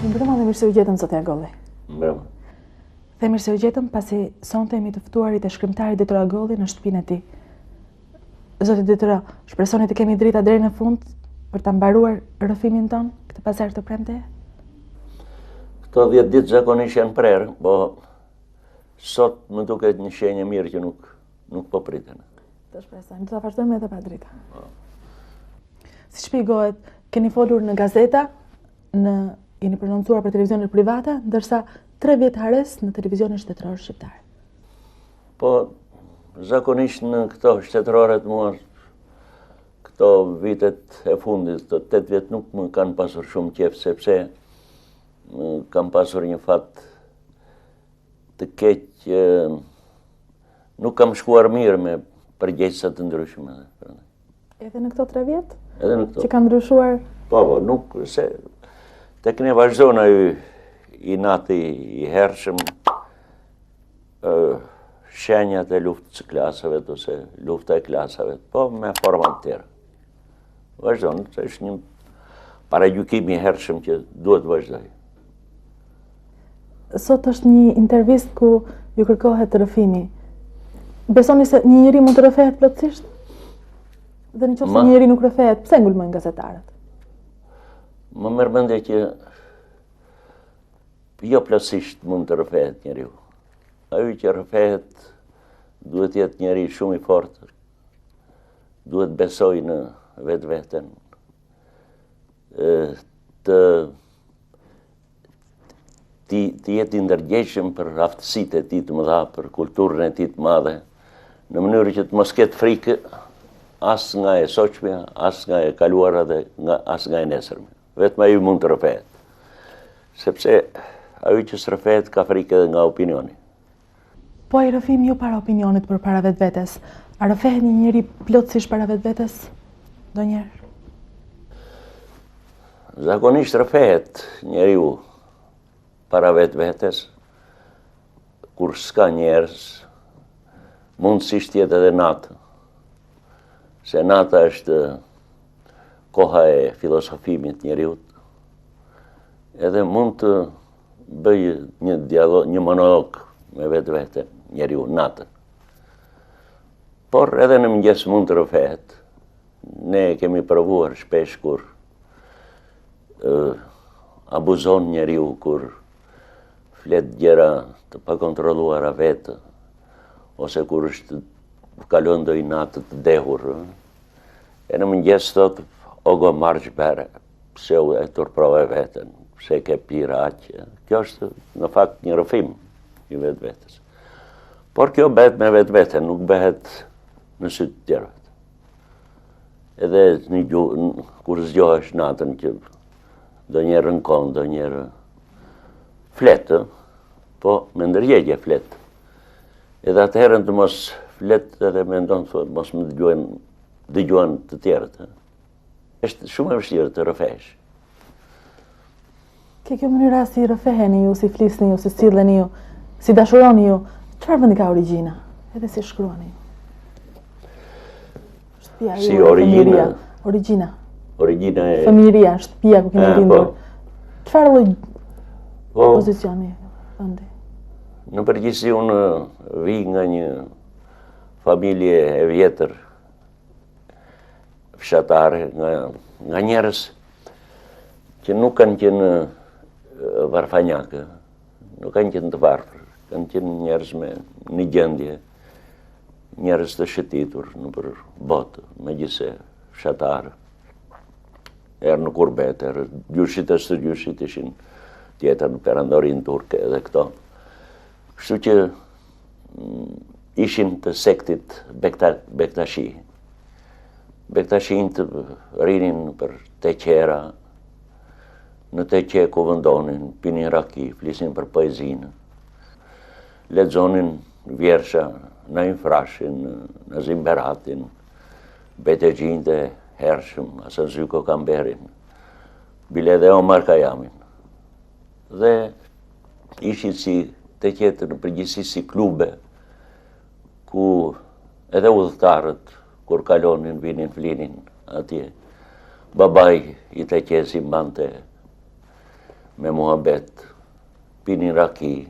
Mbrëma dhe mirë se u gjetëm, zotja Agolli. Mbrëma. Dhe mirë se u gjetëm pasi sonte jemi të ftuarit e shkrimtarit Detyra Agolli në shtëpinë e tij. Zoti Detyra, shpresoni të kemi drita deri në fund për ta mbaruar rrëfimin ton këtë pazar të premte? Këto 10 ditë zakonisht janë prerë, po sot më duket një shenjë mirë që nuk po priten. Të shpresojmë, do ta vazhdojmë edhe pa drita. Si shpjegohet, keni folur në gazeta, jeni prononcuar për televizionet private, ndërsa 3 vjet hares në televizionin shtetëror shqiptar. Po, zakonisht në këto shtetëroret mua, këto vitet e fundit, të 8 vjet nuk më kanë pasur shumë qef, sepse kam pasur një fat të keq, nuk kam shkuar mirë me përgjegjësa të ndryshme. Edhe në këto 3 vjet? Edhe në këto. Që kanë ndryshuar? Po, nuk, se tek ne vazhdon ai inati i hershëm, shenjat e luftës së klasave ose lufta e klasave, po me forma të tjera. Vazhdon, është një paragjykim i hershëm që duhet vazhdoj. Sot është një intervistë ku ju kërkohet rrëfimi. Besoni se një njeri mund të rrëfehet plotësisht? Dhe nëse një njeri nuk rrëfehet, pse ngulmojnë gazetarët? Më merr mendje që jo plotësisht mund të rrëfehet njeriu. Ai që rrëfehet duhet të jetë njeri shumë i fortë. Duhet besoj në vetveten. Të jetë i ndërgjegjshëm për aftësitë e tij të mëdha, për kulturën e tij të madhe, në mënyrë që të mos ketë frikë as nga e sotshmja, as nga e kaluara dhe as nga e nesërme. Vetëm ai mund të rrëfehet. Sepse ai që s'rrëfehet ka frikë edhe nga opinioni. Po ai rrëfimi jo para opinionit, por para vetvetes. A rrëfehet një njeri plotësisht para vetvetes ndonjëherë? Zakonisht rrëfehet njeriu para vetvetes, kur s'ka njerëz, mundësisht jetë edhe natë. Se nata është koha e filosofimit njeriut, edhe mund të bëj një monolog me vetvete njeriu natën. Por edhe në mëngjes mund të rrëfehet. Ne kemi provuar shpesh kur abuzon njeriu, kur flet gjëra të pakontrolluara vetë, ose kur kalon ndonjë natë të dehur. E në mëngjes thot, ogo marrë bere, pse e turprove veten, pse ke pira aqë. Kjo është në fakt një rrëfim i vetvetes. Por kjo bëhet me vetveten, nuk bëhet në sy të tjerëve. Edhe kur zgjohesh natën që ndonjëherë rënkon, ndonjëherë fletë, po me ndërgjegje fletë. Edhe atëherën të mos fletë edhe me ndonë të mos më dëgjuan të tjerët. Është shumë e vështirë të rrëfehesh. Kjo mënyra si rrëfeheni ju, si flisni ju, si silleni ju, si dashuroni ju, çfarë vendi ka origjina? Edhe si shkruani ju? Shtëpia si ju, fëmijëria, origjina. Origjina e fëmijëria, shtëpia ku keni lindur. Çfarë lloj pozicioni vendi? Në përgjithësi unë vi nga një familje e vjetër fshatare, nga njerëz që nuk kanë qenë varfanjakë, nuk kanë qenë të varfër, kanë qenë njerëz me një gjendje, njerëz të shëtitur në për botë, megjithëse fshatarë. Erë në kurbet, erë gjyshit e së gjyshit ishin tjetër në perandorin turke edhe këto. Kështu që ishin të sektit Bektashi. Bektashin të rinin për teqera, në teqe ku vendonin, pinin raki, flisin për poezinë, lexonin vjersha, në infrashin, në zimberatin, betegjin të hershëm, asë Zyko Kamberin, bile dhe Omar Kajamin. Dhe ishin si teqetë në përgjithësi si klube, ku edhe udhëtarët, kur kalonin, vinin, flinin atje. Babaj i teqesi mbante me muhabet, pinin raki,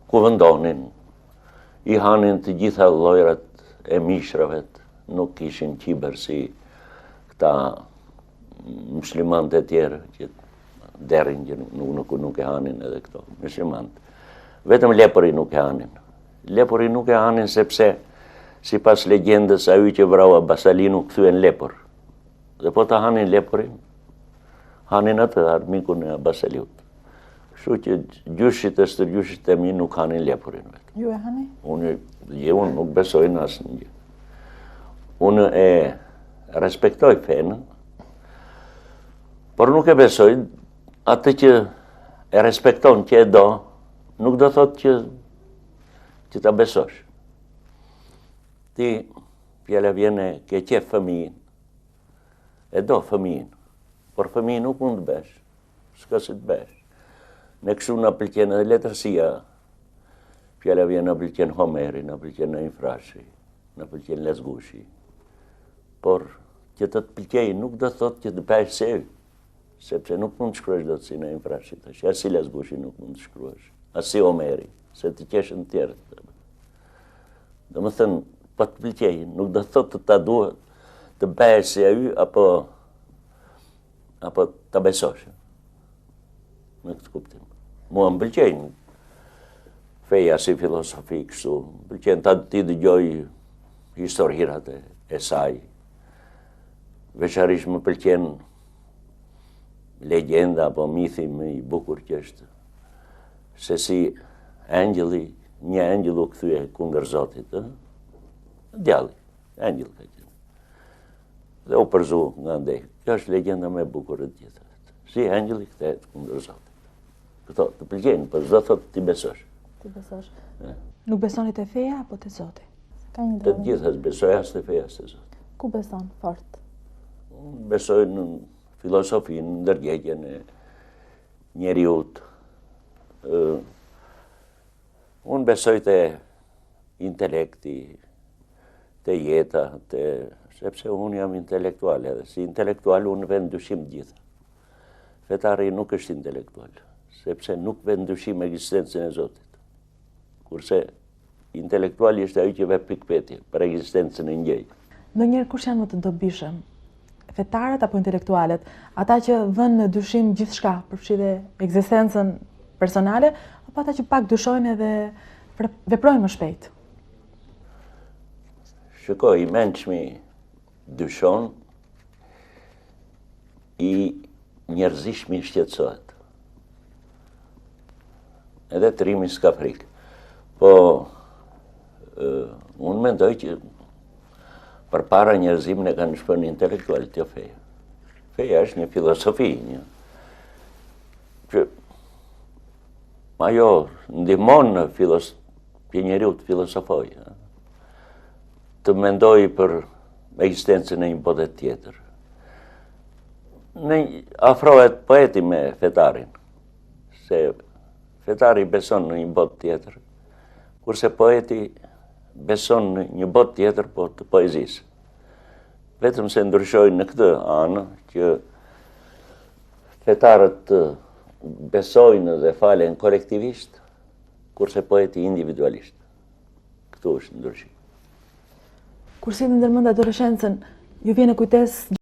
ku vendonin, i hanin të gjitha llojrat e mishrave, nuk kishin qiber si këta muslimant e tjerë, që derin që nuk e hanin edhe këto muslimant. Vetëm lepëri nuk e hanin. Lepëri nuk e hanin sepse, si pas legendës, ajo që vrau Abasalinu kthyen lepër. Dhe po ta hanin lepërin, hanin atë armikun e Abasaliut. Kështu që gjyshit e stërgjyshit e mi nuk hanin lepërin. Ju e hani? Unë nuk besoj në asë një. Unë e respektoj fenë, por nuk e besoj atë që e respekton që e do, nuk do thot që ta besosh. Ti, fjala vjene, ke qef fëmijin, e do fëmijin, por fëmijin nuk mund të besh, s'ka si të besh. Ne kështu në pëlqen edhe letërsia, fjala vjen në pëlqen Homeri, në pëlqen në Infrashi, në pëlqen Lezgushi, por që të pëlqej nuk do thot që të besh se ju, sepse nuk mund të shkruash do të si në Infrashi, as si Lezgushi nuk mund të shkruash, as si Homeri, se të qeshën të tjerë. Dhe më thënë, po të pëlqej, nuk do thot të ta duhet të besh se ju, apo ta besosh. Në këtë kuptim. Mua më pëlqejnë feja si filosofi kështu, më pëlqejnë ti dëgjoj historirat e saj. Veçarisht më pëlqen legenda apo mithi më i bukur që është se si një engjëll u kthye kundër Zotit, djalli, engjëll ka qenë. Dhe u përzu nga ndej. Kjo është legenda më e bukur e gjitha. Si engjëlli kthehet kundër Zotit. Këto të pëlqejnë, por s'do thot ti besosh. Ti besosh. Nuk besoni te feja apo te Zoti? Ka një Të gjithas besoj as te feja as te Zoti. Ku beson fort? Unë besoj në filosofinë, në ndërgjegjjen e njeriut. Unë besoj te intelekti, te jeta, sepse unë jam intelektual edhe. Si intelektual unë vend dyshim gjitha. Fetari nuk është intelektual, sepse nuk vend dyshim ekzistencën e Zotit. Kurse intelektuali është ai që vep pikpetje për ekzistencën e njëjë. Ndonjëherë kush janë më të dobishëm? Fetarët apo intelektualet? Ata që vënë në dyshim gjithçka, përfshi ekzistencën personale, apo ata që pak dyshojnë edhe veprojnë më shpejt? Shikoj, i mençmi dyshon, i njerëzishmi shqetësohet. Edhe trimi s'ka frikë. Po, unë mendoj që përpara njerëzimin e kanë shpërnë intelektualit, jo feja. Feja është një filosofi, që ajo ndihmon në njeriu të filosofoj, të mendoj për ekzistencën e një bote tjetër. Afrohet poeti me fetarin, se fetari beson në një botë tjetër, kurse poeti beson në një botë tjetër, po të poezisë. Vetëm se ndryshojnë në këtë anë që fetarët besojnë dhe falen kolektivisht, kurse poeti individualisht. Këtu është ndryshim. Kur silni ndërmend adoleshencën, ju vjen në kujtesë